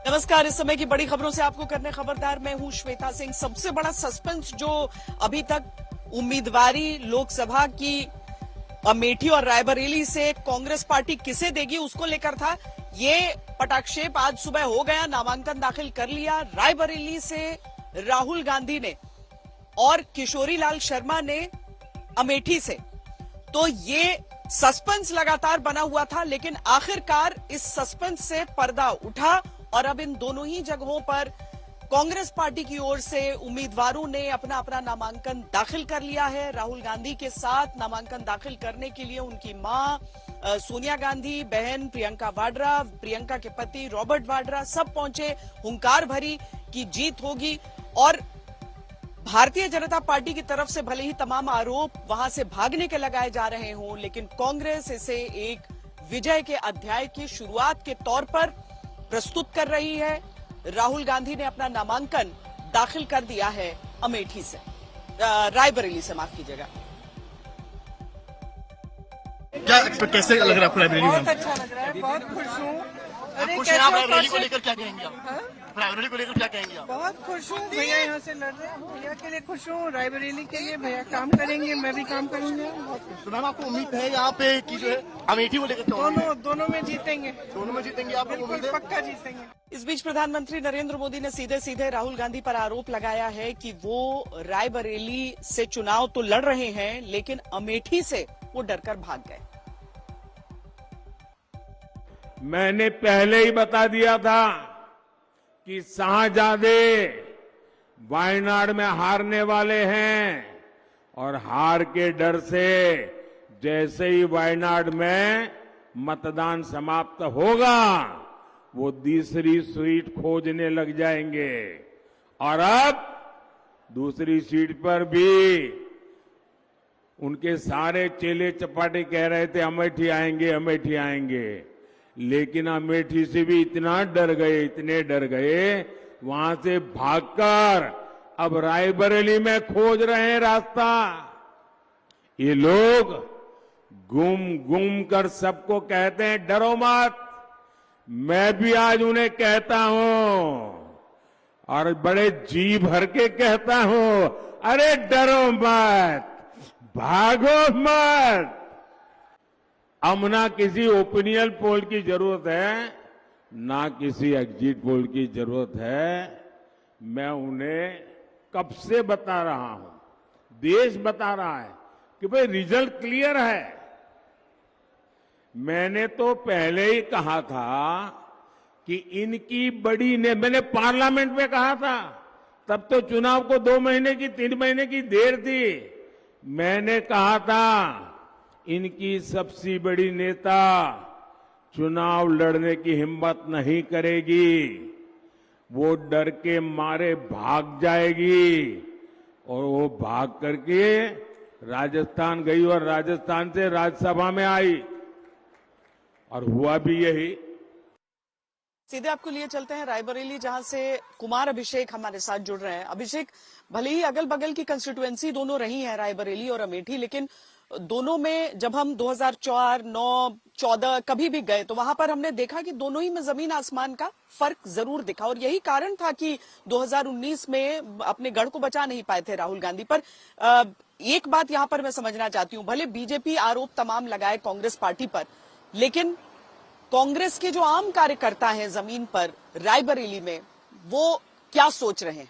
नमस्कार। इस समय की बड़ी खबरों से आपको करने खबरदार, मैं हूं श्वेता सिंह। सबसे बड़ा सस्पेंस जो अभी तक उम्मीदवारी लोकसभा की अमेठी और रायबरेली से कांग्रेस पार्टी किसे देगी उसको लेकर था, ये पटाक्षेप आज सुबह हो गया। नामांकन दाखिल कर लिया रायबरेली से राहुल गांधी ने और किशोरी लाल शर्मा ने अमेठी से। तो ये सस्पेंस लगातार बना हुआ था, लेकिन आखिरकार इस सस्पेंस से पर्दा उठा और अब इन दोनों ही जगहों पर कांग्रेस पार्टी की ओर से उम्मीदवारों ने अपना अपना नामांकन दाखिल कर लिया है। राहुल गांधी के साथ नामांकन दाखिल करने के लिए उनकी मां सोनिया गांधी, बहन प्रियंका वाड्रा, प्रियंका के पति रॉबर्ट वाड्रा सब पहुंचे। हुंकार भरी कि जीत होगी और भारतीय जनता पार्टी की तरफ से भले ही तमाम आरोप वहां से भागने के लगाए जा रहे हों, लेकिन कांग्रेस इसे एक विजय के अध्याय की शुरुआत के तौर पर प्रस्तुत कर रही है। राहुल गांधी ने अपना नामांकन दाखिल कर दिया है अमेठी से, रायबरेली से, माफ कीजिएगा। क्या कैसे लग रहा है आपको रायबरेली में? बहुत अच्छा लग रहा है, बहुत खुश हूँ। अरे खुश हैं आप? रायबरेली को लेकर क्या कहेंगे आप? रायबरेली को लेकर क्या कहेंगे आप? बहुत खुश हूँ, भैया यहाँ से लड़ रहे हैं, भैया के लिए खुश हूँ, रायबरेली के लिए भैया काम करेंगे, मैं भी काम करूंगा। बहुत खुश। तो मैम आपको उम्मीद है यहाँ पे कि जो है अमेठी को लेकर दोनों में जीतेंगे, दोनों में जीतेंगे आप? बिल्कुल पक्का जीतेंगे। इस बीच प्रधानमंत्री नरेंद्र मोदी ने सीधे सीधे राहुल गांधी पर आरोप लगाया है कि वो रायबरेली से चुनाव तो लड़ रहे हैं, लेकिन अमेठी से वो डरकर भाग गए। मैंने पहले ही बता दिया था कि शाहजादे वायनाड में हारने वाले हैं और हार के डर से जैसे ही वायनाड में मतदान समाप्त होगा वो दूसरी सीट खोजने लग जाएंगे। और अब दूसरी सीट पर भी उनके सारे चेले चपाटे कह रहे थे अमेठी आएंगे, अमेठी आएंगे, लेकिन अमेठी से भी इतना डर गए, इतने डर गए, वहां से भागकर अब रायबरेली में खोज रहे हैं रास्ता। ये लोग गुम गुम कर सबको कहते हैं डरो मत। मैं भी आज उन्हें कहता हूं और बड़े जी भर के कहता हूं, अरे डरो मत, भागो मत। अब ना किसी ओपिनियन पोल की जरूरत है, ना किसी एग्जिट पोल की जरूरत है। मैं उन्हें कब से बता रहा हूं, देश बता रहा है कि भाई रिजल्ट क्लियर है। मैंने तो पहले ही कहा था कि इनकी बड़ी ने, मैंने पार्लियामेंट में कहा था, तब तो चुनाव को 2 महीने की 3 महीने की देर थी। मैंने कहा था इनकी सबसे बड़ी नेता चुनाव लड़ने की हिम्मत नहीं करेगी, वो डर के मारे भाग जाएगी। और वो भाग करके राजस्थान गई और राजस्थान से राज्यसभा में आई और हुआ भी यही। सीधे आपको लिए चलते हैं रायबरेली, जहां से कुमार अभिषेक हमारे साथ जुड़ रहे हैं। अभिषेक, भले ही अगल बगल की कंस्टिट्यूएंसी दोनों रही है रायबरेली और अमेठी, लेकिन दोनों में जब हम 2004, 9, 14 कभी भी गए तो वहां पर हमने देखा कि दोनों ही में जमीन आसमान का फर्क जरूर दिखा। और यही कारण था कि 2019 में अपने गढ़ को बचा नहीं पाए थे राहुल गांधी। पर एक बात यहां पर मैं समझना चाहती हूं, भले बीजेपी आरोप तमाम लगाए कांग्रेस पार्टी पर, लेकिन कांग्रेस के जो आम कार्यकर्ता हैं जमीन पर रायबरेली में, वो क्या सोच रहे हैं?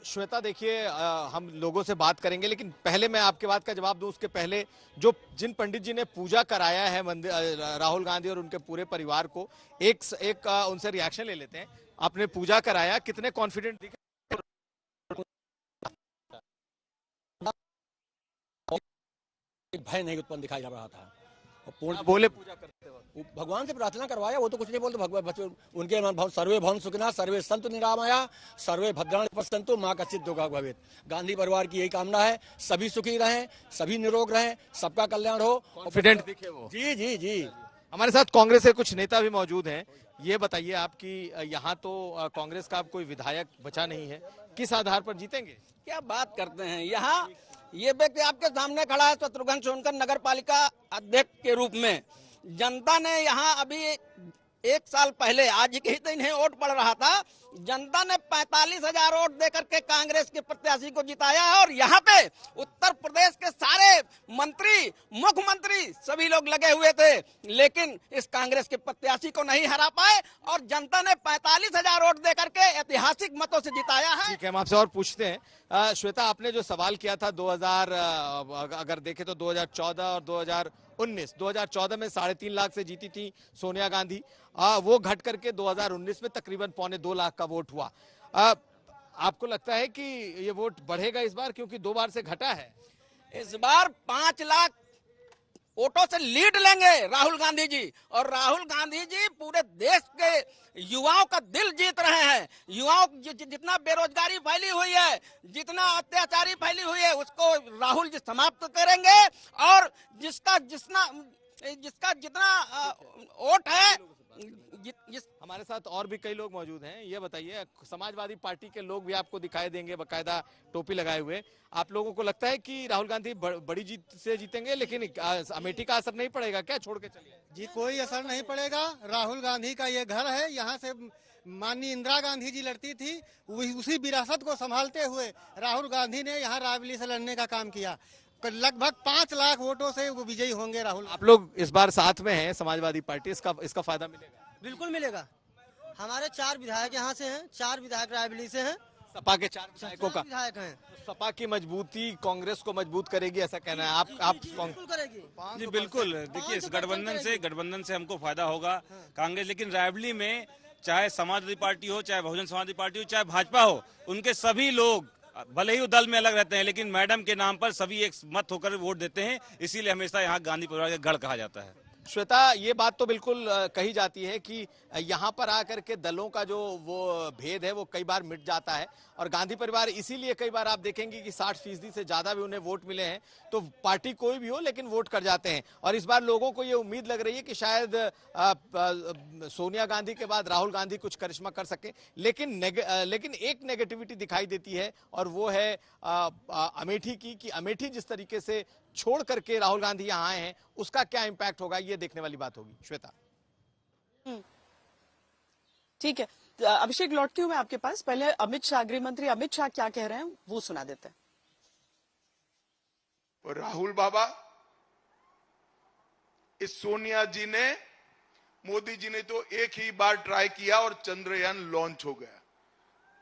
श्वेता, देखिए, हम लोगों से बात करेंगे, लेकिन पहले मैं आपके बात का जवाब दूं उसके पहले जो जिन पंडित जी ने पूजा कराया है राहुल गांधी और उनके पूरे परिवार को, एक उनसे रिएक्शन ले लेते हैं। आपने पूजा कराया, कितने कॉन्फिडेंट दिखे? भय नहीं उत्पन्न दिखाई जा रहा था। पूर्ण बोले पूजा करते वक्त भगवान से प्रार्थना करवाया, वो तो कुछ नहीं बोलते। भगवान उनके सर्वे भवन सुखिना सर्वे संतु निरामया सर्वे भद्राणि पश्यन्तु मां कश्चित् दुःखं भवेत्। गांधी परिवार की यही कामना है, सभी सुखी रहें, सभी निरोग रहें, सबका कल्याण हो। कॉन्फिडेंट दिखे वो। जी जी जी। हमारे साथ कांग्रेस के कुछ नेता भी मौजूद हैं। ये बताइए, आपकी यहाँ तो कांग्रेस का कोई विधायक बचा नहीं है, किस आधार पर जीतेंगे? क्या बात करते हैं, यहाँ ये व्यक्ति आपके सामने खड़ा है शत्रुघ्न सोनकर नगर पालिका अध्यक्ष के रूप में। जनता ने यहाँ अभी एक साल पहले आज ही दिन ही वोट पड़ रहा था, जनता ने 45,000 वोट देकर के कांग्रेस के प्रत्याशी को जिताया है। और यहाँ पे उत्तर प्रदेश के सारे मंत्री, मुख्यमंत्री सभी लोग लगे हुए थे, लेकिन इस कांग्रेस के प्रत्याशी को नहीं हरा पाए और जनता ने 45,000 वोट देकर के ऐतिहासिक मतों से जिताया है। ठीक है, हम आपसे और पूछते हैं। श्वेता, आपने जो सवाल किया था 2000 अगर देखें तो 2014 और 2014 में 3.5 लाख से जीती थी सोनिया गांधी, वो घट करके 2019 में तकरीबन 1.25 लाख का वोट हुआ। आपको लगता है कि ये वोट बढ़ेगा इस बार, क्योंकि 2 बार से घटा है? इस बार 5 लाख वोटों से लीड लेंगे राहुल गांधी जी, और राहुल गांधी जी पूरे देश के युवाओं का दिल जीत रहे हैं। युवाओं जितना बेरोजगारी फैली हुई है, जितना अत्याचारी फैली हुई है, उसको राहुल जी समाप्त करेंगे। और जिसका जितना वोट है, हमारे साथ और भी कई लोग मौजूद हैं। ये बताइए, समाजवादी पार्टी के लोग भी आपको दिखाई देंगे बाकायदा टोपी लगाए हुए। आप लोगों को लगता है कि राहुल गांधी बड़ी जीत से जीतेंगे, लेकिन अमेठी का असर नहीं पड़ेगा क्या? छोड़ के चलिए जी, कोई असर नहीं पड़ेगा। राहुल गांधी का ये घर है, यहाँ से माननीय इंदिरा गांधी जी लड़ती थी, उसी विरासत को संभालते हुए राहुल गांधी ने यहाँ रायबरेली से लड़ने का काम किया। लगभग 5 लाख वोटों से वो विजयी होंगे राहुल। आप लोग इस बार साथ में हैं समाजवादी पार्टी, इसका फायदा मिलेगा? बिल्कुल मिलेगा। हमारे 4 विधायक यहाँ से हैं, 4 विधायक रायबरेली से हैं। सपा के 4 विधायकों का विधायक हैं। तो सपा की मजबूती कांग्रेस को मजबूत करेगी, ऐसा कहना है आप? बिल्कुल करेगी जी, बिल्कुल। देखिए, इस गठबंधन से हमको फायदा होगा कांग्रेस, लेकिन रायबरेली में चाहे समाजवादी पार्टी हो, चाहे बहुजन समाजवादी पार्टी हो, चाहे भाजपा हो, उनके सभी लोग भले ही वो दल में अलग रहते हैं, लेकिन मैडम के नाम पर सभी एक मत होकर वोट देते हैं। इसीलिए हमेशा यहाँ गांधी परिवार का गढ़ कहा जाता है। श्वेता, ये बात तो बिल्कुल कही जाती है कि यहाँ पर आकर के दलों का जो वो भेद है वो कई बार मिट जाता है, और गांधी परिवार इसीलिए कई बार आप देखेंगे कि 60% से ज्यादा भी उन्हें वोट मिले हैं। तो पार्टी कोई भी हो, लेकिन वोट कर जाते हैं। और इस बार लोगों को ये उम्मीद लग रही है कि शायद सोनिया गांधी के बाद राहुल गांधी कुछ करिश्मा कर सके, लेकिन एक नेगेटिविटी दिखाई देती है, और वो है अमेठी की, कि अमेठी जिस तरीके से छोड़ करके राहुल गांधी यहाँ आए हैं, उसका क्या इंपैक्ट होगा, ये देखने वाली बात होगी। श्वेता, ठीक है, अभिषेक लौटती हूं मैं आपके पास। पहले अमित शाह, गृह मंत्री अमित शाह क्या कह रहे हैं वो सुना देते हैं। और राहुल बाबा, इस सोनिया जी ने, मोदी जी ने तो एक ही बार ट्राई किया और चंद्रयान लॉन्च हो गया।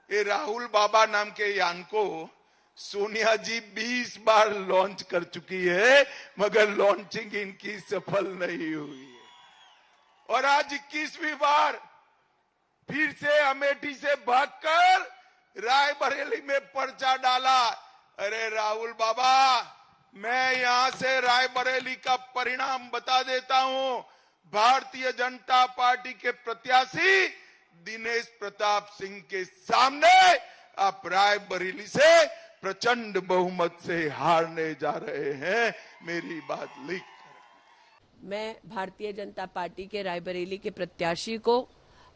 ये राहुल बाबा नाम के यान को सोनिया जी 20 बार लॉन्च कर चुकी है, मगर लॉन्चिंग इनकी सफल नहीं हुई है। और आज 21वीं बार फिर से अमेठी से भागकर रायबरेली में पर्चा डाला। अरे राहुल बाबा, मैं यहां से रायबरेली का परिणाम बता देता हूं। भारतीय जनता पार्टी के प्रत्याशी दिनेश प्रताप सिंह के सामने आप रायबरेली से प्रचंड बहुमत से हारने जा रहे हैं। मेरी बात लिख कर मैं भारतीय जनता पार्टी के रायबरेली के प्रत्याशी को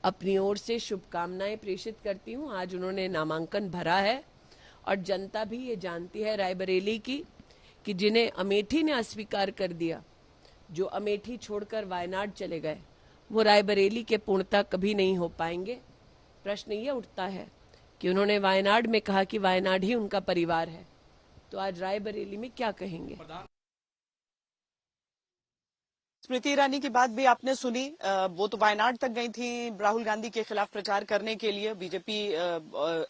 अपनी ओर से शुभकामनाएं प्रेषित करती हूं। आज उन्होंने नामांकन भरा है, और जनता भी ये जानती है रायबरेली की कि जिन्हें अमेठी ने अस्वीकार कर दिया, जो अमेठी छोड़कर वायनाड चले गए, वो रायबरेली के पूर्णता कभी नहीं हो पाएंगे। प्रश्न ये उठता है कि उन्होंने वायनाड में कहा कि वायनाड ही उनका परिवार है, तो आज रायबरेली में क्या कहेंगे? स्मृति ईरानी की बात भी आपने सुनी। वो तो वायनाड तक गई थी राहुल गांधी के खिलाफ प्रचार करने के लिए, बीजेपी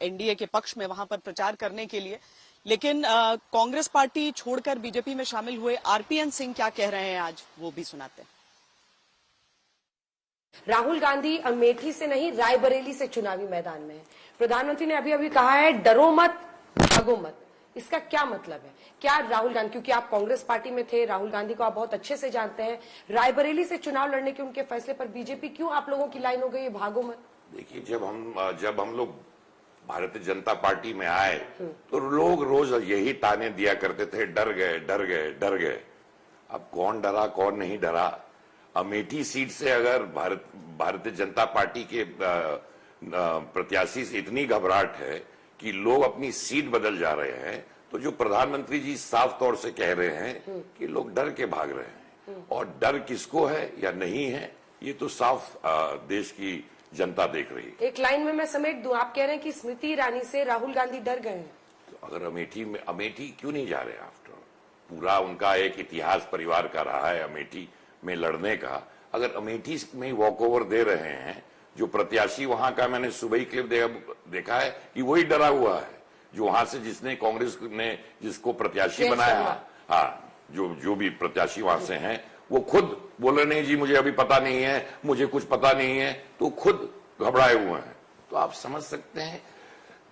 एनडीए के पक्ष में वहां पर प्रचार करने के लिए। लेकिन कांग्रेस पार्टी छोड़कर बीजेपी में शामिल हुए आरपीएन सिंह क्या कह रहे हैं आज, वो भी सुनाते हैं। राहुल गांधी अमेठी से नहीं, रायबरेली से चुनावी मैदान में है। प्रधानमंत्री ने अभी अभी कहा है डरो मत, भागो मत। इसका क्या मतलब है? क्या राहुल गांधी, क्योंकि आप कांग्रेस पार्टी में थे, राहुल गांधी को आप बहुत अच्छे से जानते हैं, रायबरेली से चुनाव लड़ने के उनके फैसले पर बीजेपी क्यों आप लोगों की लाइन हो गई है भागो मत? देखिए, जब हम लोग भारतीय जनता पार्टी में आए तो लोग रोज यही ताने दिया करते थे, डर गए डर गए डर गए। अब कौन डरा कौन नहीं डरा? अमेठी सीट से अगर भारतीय जनता पार्टी के प्रत्याशी से इतनी घबराहट है कि लोग अपनी सीट बदल जा रहे हैं, तो जो प्रधानमंत्री जी साफ तौर से कह रहे हैं कि लोग डर के भाग रहे हैं। और डर किसको है या नहीं है, ये तो साफ देश की जनता देख रही है। एक लाइन में मैं समेट दूं, आप कह रहे हैं कि स्मृति ईरानी से राहुल गांधी डर गए हैं। तो अगर अमेठी क्यों नहीं जा रहे? आफ्टर पूरा उनका एक इतिहास परिवार का रहा है अमेठी में लड़ने का। अगर अमेठी में वॉक ओवर दे रहे हैं, जो प्रत्याशी वहां का, मैंने सुबह ही क्लिप देखा है कि वही डरा हुआ है, जो वहां से जिसने कांग्रेस ने जिसको प्रत्याशी बनाया, हाँ, जो भी प्रत्याशी वहां से हैं, वो खुद बोले नहीं जी मुझे अभी पता नहीं है, मुझे कुछ पता नहीं है, तो खुद घबराए हुए हैं। तो आप समझ सकते हैं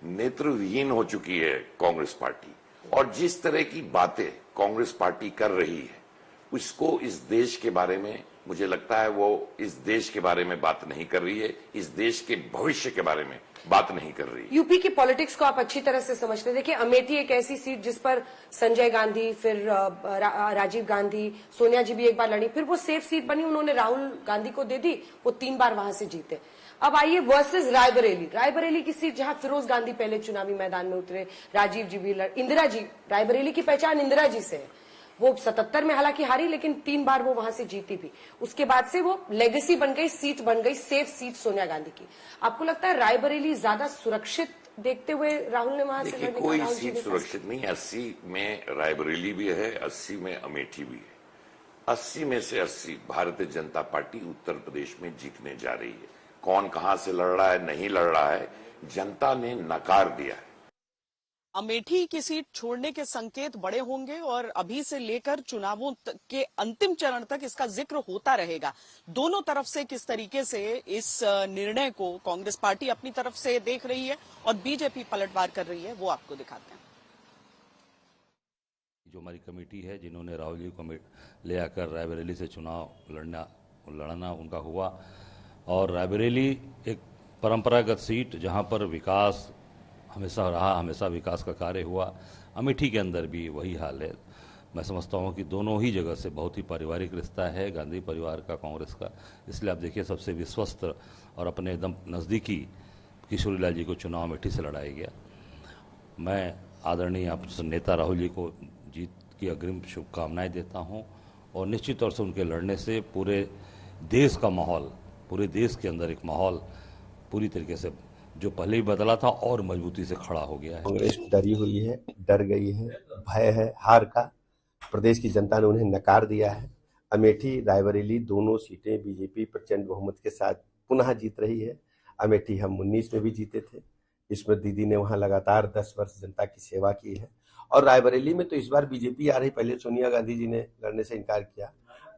नेत्रविहीन हो चुकी है कांग्रेस पार्टी, और जिस तरह की बातें कांग्रेस पार्टी कर रही है उसको इस देश के बारे में, मुझे लगता है वो इस देश के बारे में बात नहीं कर रही है, इस देश के भविष्य के बारे में बात नहीं कर रही है। यूपी की पॉलिटिक्स को आप अच्छी तरह से समझते हैं। देखिए, अमेठी एक ऐसी सीट जिस पर संजय गांधी, फिर राजीव गांधी, सोनिया जी भी एक बार लड़ी, फिर वो सेफ सीट बनी, उन्होंने राहुल गांधी को दे दी, वो 3 बार वहां से जीते। अब आइए वर्सेस रायबरेली की सीट, जहां फिरोज गांधी पहले चुनावी मैदान में उतरे, राजीव जी भी इंदिरा जी, रायबरेली की पहचान इंदिरा जी से है। वो 77 में हालांकि हारी, लेकिन 3 बार वो वहां से जीती भी। उसके बाद से वो लेगेसी बन गई, सीट बन गई, सेफ सीट सोनिया गांधी की। आपको लगता है रायबरेली ज्यादा सुरक्षित देखते हुए राहुल ने वहां से लड़ने कोई सीट सुरक्षित नहीं। 80 में रायबरेली भी है, 80 में अमेठी भी है। 80 में से 80 भारतीय जनता पार्टी उत्तर प्रदेश में जीतने जा रही है। कौन कहां से लड़ रहा है, नहीं लड़ रहा है, जनता ने नकार दिया है। अमेठी की सीट छोड़ने के संकेत बड़े होंगे और अभी से लेकर चुनावों के अंतिम चरण तक इसका जिक्र होता रहेगा। दोनों तरफ से किस तरीके से इस निर्णय को कांग्रेस पार्टी अपनी तरफ से देख रही है और बीजेपी पलटवार कर रही है, वो आपको दिखाते हैं। जो हमारी कमेटी है, जिन्होंने राहुल जी को ले आकर रायबरेली से चुनाव लड़ना उनका हुआ, और रायबरेली एक परंपरागत सीट जहां पर विकास हमेशा रहा, हमेशा विकास का कार्य हुआ। अमेठी के अंदर भी वही हाल है। मैं समझता हूं कि दोनों ही जगह से बहुत ही पारिवारिक रिश्ता है गांधी परिवार का, कांग्रेस का। इसलिए आप देखिए सबसे विश्वस्त और अपने एकदम नज़दीकी किशोरीलाल जी को चुनाव अमेठी से लड़ाया गया। मैं आदरणीय नेता राहुल जी को जीत की अग्रिम शुभकामनाएं देता हूं, और निश्चित तौर से उनके लड़ने से पूरे देश का माहौल, पूरे देश के अंदर एक माहौल पूरी तरीके से जो पहले ही बदला था और मजबूती से खड़ा हो गया है। कांग्रेस डरी हुई है, डर गई है, भय है हार का। प्रदेश की जनता ने उन्हें नकार दिया है। अमेठी रायबरेली दोनों सीटें बीजेपी प्रचंड बहुमत के साथ पुनः जीत रही है। अमेठी हम 19 में भी जीते थे, इसमें दीदी ने वहां लगातार 10 वर्ष जनता की सेवा की है। और रायबरेली में तो इस बार बीजेपी आ रही, पहले सोनिया गांधी जी ने लड़ने से इनकार किया,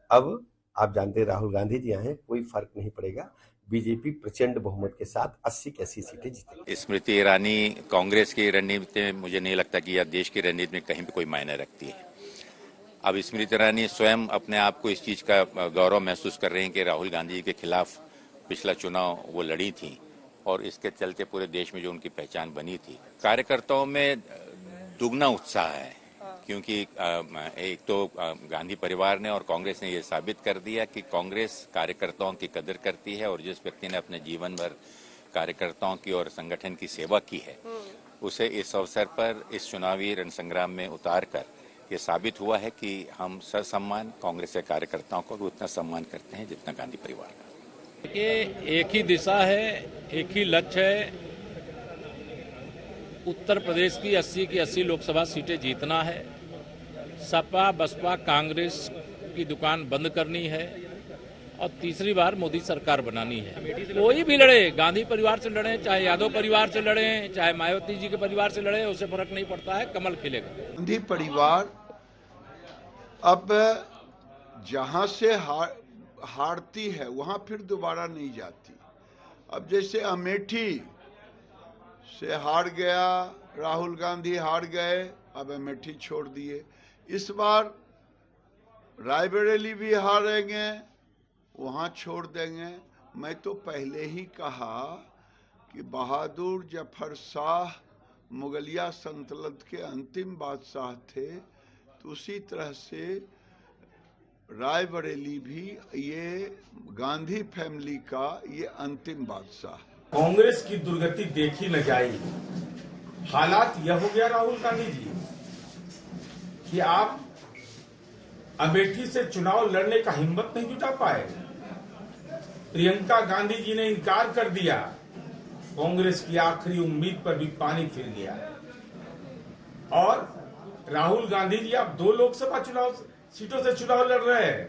अब आप जानते हैं राहुल गांधी जी आए, कोई फर्क नहीं पड़ेगा। बीजेपी प्रचंड बहुमत के साथ 80 की 80 सीटें जीतेगी। स्मृति ईरानी कांग्रेस की रणनीति में मुझे नहीं लगता कि यह देश की रणनीति में कहीं भी कोई मायने रखती है। अब स्मृति ईरानी स्वयं अपने आप को इस चीज का गौरव महसूस कर रहे हैं कि राहुल गांधी के खिलाफ पिछला चुनाव वो लड़ी थी, और इसके चलते पूरे देश में जो उनकी पहचान बनी थी। कार्यकर्ताओं में दुगना उत्साह है, क्योंकि एक तो गांधी परिवार ने और कांग्रेस ने यह साबित कर दिया कि कांग्रेस कार्यकर्ताओं की कदर करती है, और जिस व्यक्ति ने अपने जीवन भर कार्यकर्ताओं की और संगठन की सेवा की है, उसे इस अवसर पर इस चुनावी रणसंग्राम में उतार कर ये साबित हुआ है कि हम ससम्मान कांग्रेस के कार्यकर्ताओं को भी उतना सम्मान करते हैं जितना गांधी परिवार का। देखिए, एक ही दिशा है, एक ही लक्ष्य है, उत्तर प्रदेश की 80 की 80 लोकसभा सीटें जीतना है। सपा बसपा कांग्रेस की दुकान बंद करनी है और तीसरी बार मोदी सरकार बनानी है। कोई भी लड़े, गांधी परिवार से लड़े, चाहे यादव परिवार से लड़े, चाहे मायावती जी के परिवार से लड़े, उससे फर्क नहीं पड़ता है, कमल खिलेगा। गांधी परिवार अब जहां से हारती है वहां फिर दोबारा नहीं जाती। अब जैसे अमेठी से हार गया, राहुल गांधी हार गए, अब अमेठी छोड़ दिए। इस बार रायबरेली भी हारेंगे, वहां छोड़ देंगे। मैं तो पहले ही कहा कि बहादुर जफर शाह मुगलिया सल्तनत के अंतिम बादशाह थे, तो उसी तरह से रायबरेली भी ये गांधी फैमिली का ये अंतिम बादशाह। कांग्रेस की दुर्गति देखी न जाएगी। हालात यह हो गया राहुल गांधी जी कि आप अमेठी से चुनाव लड़ने का हिम्मत नहीं जुटा पाए। प्रियंका गांधी जी ने इनकार कर दिया। कांग्रेस की आखिरी उम्मीद पर भी पानी फिर गया। और राहुल गांधी जी आप 2 लोकसभा चुनाव सीटों से चुनाव लड़ रहे हैं।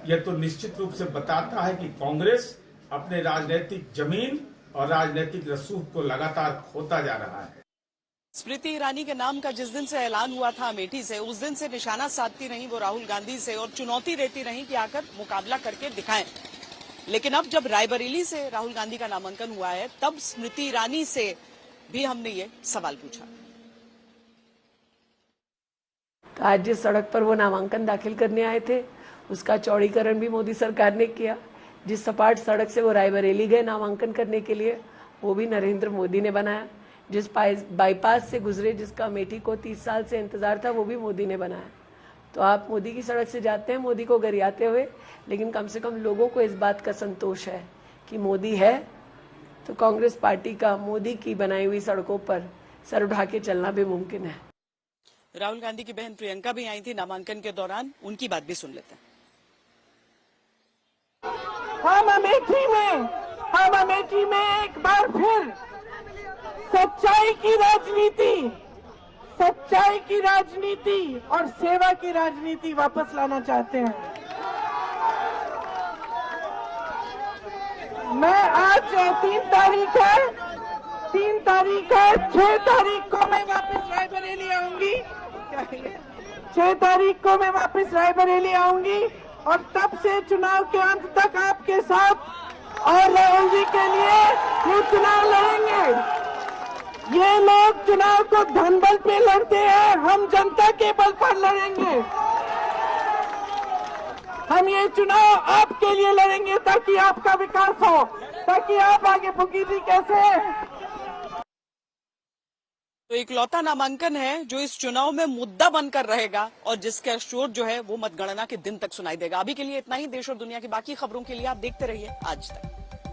यह तो निश्चित रूप से बताता है कि कांग्रेस अपने राजनीतिक जमीन और राजनीतिक रसूख को लगातार खोता जा रहा है। स्मृति ईरानी के नाम का जिस दिन से ऐलान हुआ था अमेठी से, उस दिन से निशाना साधती रही वो राहुल गांधी से और चुनौती देती रही कि आकर मुकाबला करके दिखाएं। लेकिन अब जब रायबरेली से राहुल गांधी का नामांकन हुआ है, तब स्मृति ईरानी से भी हमने ये सवाल पूछा। तो आज जिस सड़क पर वो नामांकन दाखिल करने आए थे, उसका चौड़ीकरण भी मोदी सरकार ने किया। जिस सपाट सड़क से वो रायबरेली गए नामांकन करने के लिए, वो भी नरेंद्र मोदी ने बनाया। जिस बाईपास से गुजरे, जिसका अमेठी को 30 साल से इंतजार था, वो भी मोदी ने बनाया। तो आप मोदी की सड़क से जाते हैं मोदी को गरियाते हुए, लेकिन कम से कम लोगों को इस बात का संतोष है कि मोदी है, तो कांग्रेस पार्टी का मोदी की बनाई हुई सड़कों पर सर उठा के चलना भी मुमकिन है। राहुल गांधी की बहन प्रियंका भी आई थी नामांकन के दौरान, उनकी बात भी सुन लेते हैं। हम अमेठी में एक बार फिर सच्चाई की राजनीति और सेवा की राजनीति वापस लाना चाहते हैं। मैं आज 3 तारीख है, 6 तारीख को मैं वापस रायबरेली आऊंगी। 6 तारीख को मैं वापस रायबरेली आऊंगी और तब से चुनाव के अंत तक आपके साथ और राहुल जी के लिए ये चुनाव लड़ेंगे। ये लोग चुनाव को धनबल पे लड़ते हैं, हम जनता के बल पर लड़ेंगे। हम ये चुनाव आपके लिए लड़ेंगे ताकि आपका विकास हो, ताकि आप आगे भुगीदी कैसे। तो इकलौता नामांकन है जो इस चुनाव में मुद्दा बनकर रहेगा और जिसका शोर जो है वो मतगणना के दिन तक सुनाई देगा। अभी के लिए इतना ही। देश और दुनिया की बाकी खबरों के लिए आप देखते रहिए आज तक।